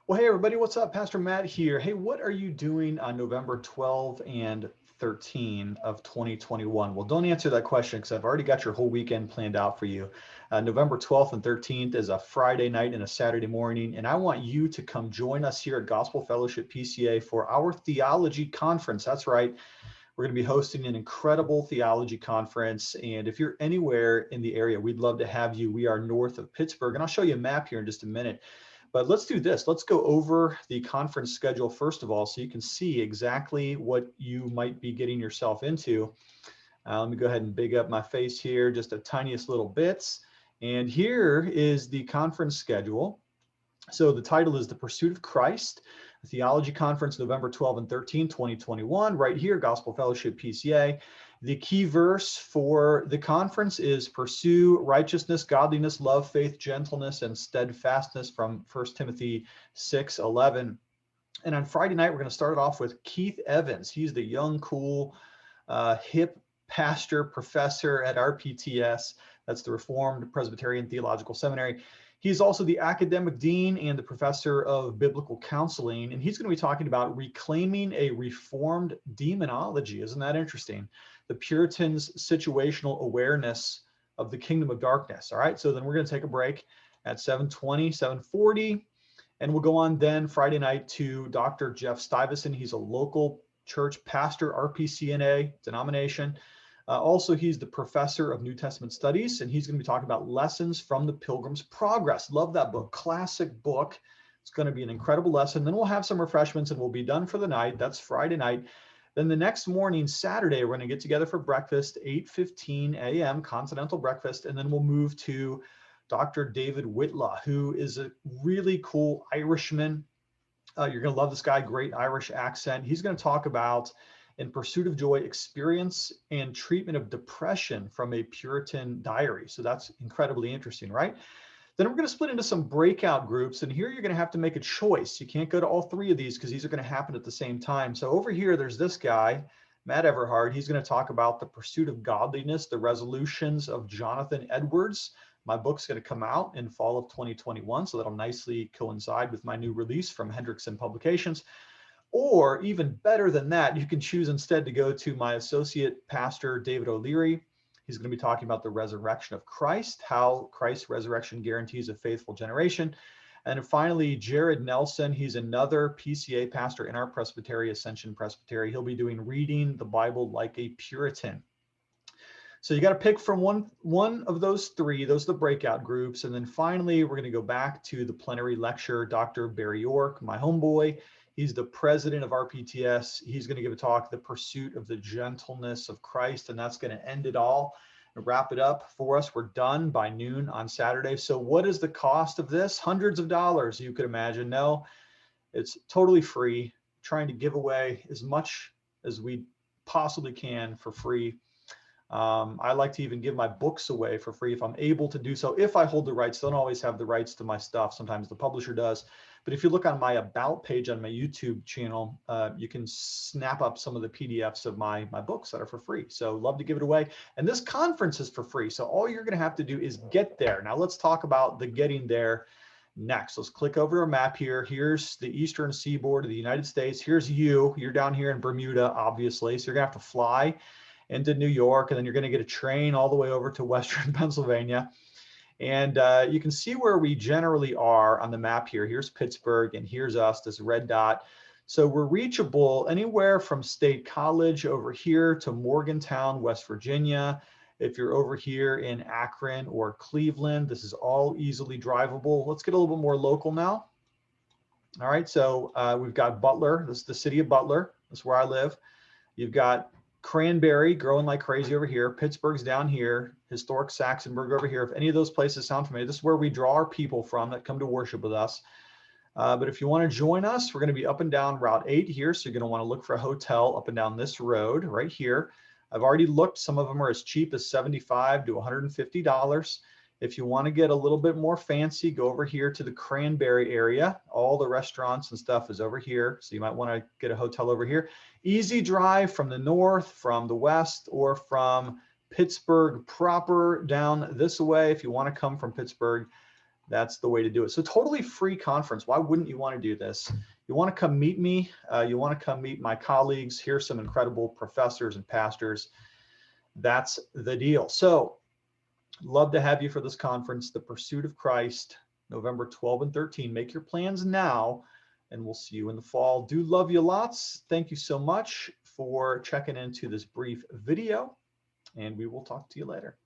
Well, hey everybody, what's up? Pastor Matt here. Hey, what are you doing on November 12 and 13 of 2021? Well, don't answer that question because I've already got your whole weekend planned out for you. November 12th and 13th is a Friday night and a Saturday morning, and I want you to come join us here at Gospel Fellowship PCA for our theology conference. That's right. We're going to be hosting an incredible theology conference. And if you're anywhere in the area, we'd love to have you. We are north of Pittsburgh, and I'll show you a map here in just a minute. But let's do this. Let's go over the conference schedule first of all, so you can see exactly what you might be getting yourself into. Let me go ahead and big up my face here, just the tiniest little bits. And here is the conference schedule. So the title is The Pursuit of Christ, a Theology Conference, November 12 and 13, 2021, right here, Gospel Fellowship PCA. The key verse for the conference is pursue righteousness, godliness, love, faith, gentleness, and steadfastness from 1 Timothy 6:11. And on Friday night, we're going to start it off with Keith Evans. He's the young, cool, hip pastor, professor at RPTS. That's the Reformed Presbyterian Theological Seminary. He's also the academic dean and the professor of biblical counseling, and he's going to be talking about reclaiming a reformed demonology. Isn't that interesting? The Puritans' situational awareness of the kingdom of darkness. All right, so then we're going to take a break at 7:20, 7:40, and we'll go on then Friday night to Dr. Jeff Stivason. He's a local church pastor, RPCNA denomination. Also, he's the professor of New Testament studies, and he's going to be talking about lessons from the Pilgrim's Progress. Love that book, classic book. It's going to be an incredible lesson. Then we'll have some refreshments and we'll be done for the night. That's Friday night. Then the next morning, Saturday, we're going to get together for breakfast, 8:15 a.m., continental breakfast, and then we'll move to Dr. David Whitla, who is a really cool Irishman. You're going to love this guy, great Irish accent. He's going to talk about In Pursuit of Joy, experience and treatment of depression from a Puritan diary. So that's incredibly interesting, right? Then we're going to split into some breakout groups. And here you're going to have to make a choice. You can't go to all three of these because these are going to happen at the same time. So over here, there's this guy, Matt Everhard. He's going to talk about the pursuit of godliness, the resolutions of Jonathan Edwards. My book's going to come out in fall of 2021. So that'll nicely coincide with my new release from Hendrickson Publications. Or even better than that, you can choose instead to go to my associate pastor, David O'Leary. He's going to be talking about the resurrection of Christ, how Christ's resurrection guarantees a faithful generation. And finally, Jerod Nelson, he's another PCA pastor in our Presbytery, Ascension Presbytery. He'll be doing Reading the Bible Like a Puritan. So you got to pick from one of those three. Those are the breakout groups. And then finally, we're going to go back to the plenary lecture. Dr. Barry York, my homeboy, he's the president of RPTS. He's going to give a talk, The Pursuit of the Gentleness of Christ, and that's going to end it all and wrap it up for us. We're done by noon on Saturday. So what is the cost of this? Hundreds of dollars, you could imagine. No, it's totally free. Trying to give away as much as we possibly can for free. I like to even give my books away for free if I'm able to do so. If I hold the rights, don't always have the rights to my stuff. Sometimes the publisher does. But if you look on my About page on my YouTube channel, you can snap up some of the PDFs of my books that are for free. So love to give it away. And this conference is for free. So all you're going to have to do is get there. Now let's talk about the getting there next. Let's click over to a map here. Here's the eastern seaboard of the United States. Here's you. You're down here in Bermuda, obviously. So you're going to have to fly into New York, and then you're going to get a train all the way over to Western Pennsylvania. And you can see where we generally are on the map here. Here's Pittsburgh, and here's us, this red dot. So we're reachable anywhere from State College over here to Morgantown, West Virginia. If you're over here in Akron or Cleveland, this is all easily drivable. Let's get a little bit more local now. All right, so we've got Butler. This is the city of Butler. That's where I live. You've got Cranberry growing like crazy over here. Pittsburgh's down here. Historic Saxonburg over here. If any of those places sound familiar, this is where we draw our people from that come to worship with us. But if you want to join us, we're going to be up and down Route 8 here. So you're going to want to look for a hotel up and down this road right here. I've already looked. Some of them are as cheap as $75 to $150. If you want to get a little bit more fancy, go over here to the Cranberry area. All the restaurants and stuff is over here. So you might want to get a hotel over here. Easy drive from the north, from the west, or from Pittsburgh proper down this way. If you want to come from Pittsburgh, That's the way to do it. So totally free conference. Why wouldn't you want to do this? You want to come meet me. You want to come meet my colleagues. Here's some incredible professors and pastors. That's the deal. So love to have you for this conference, The Pursuit of Christ, November 12 and 13. Make your plans now, and we'll see you in the fall. Do love you lots. Thank you so much for checking into this brief video, and we will talk to you later.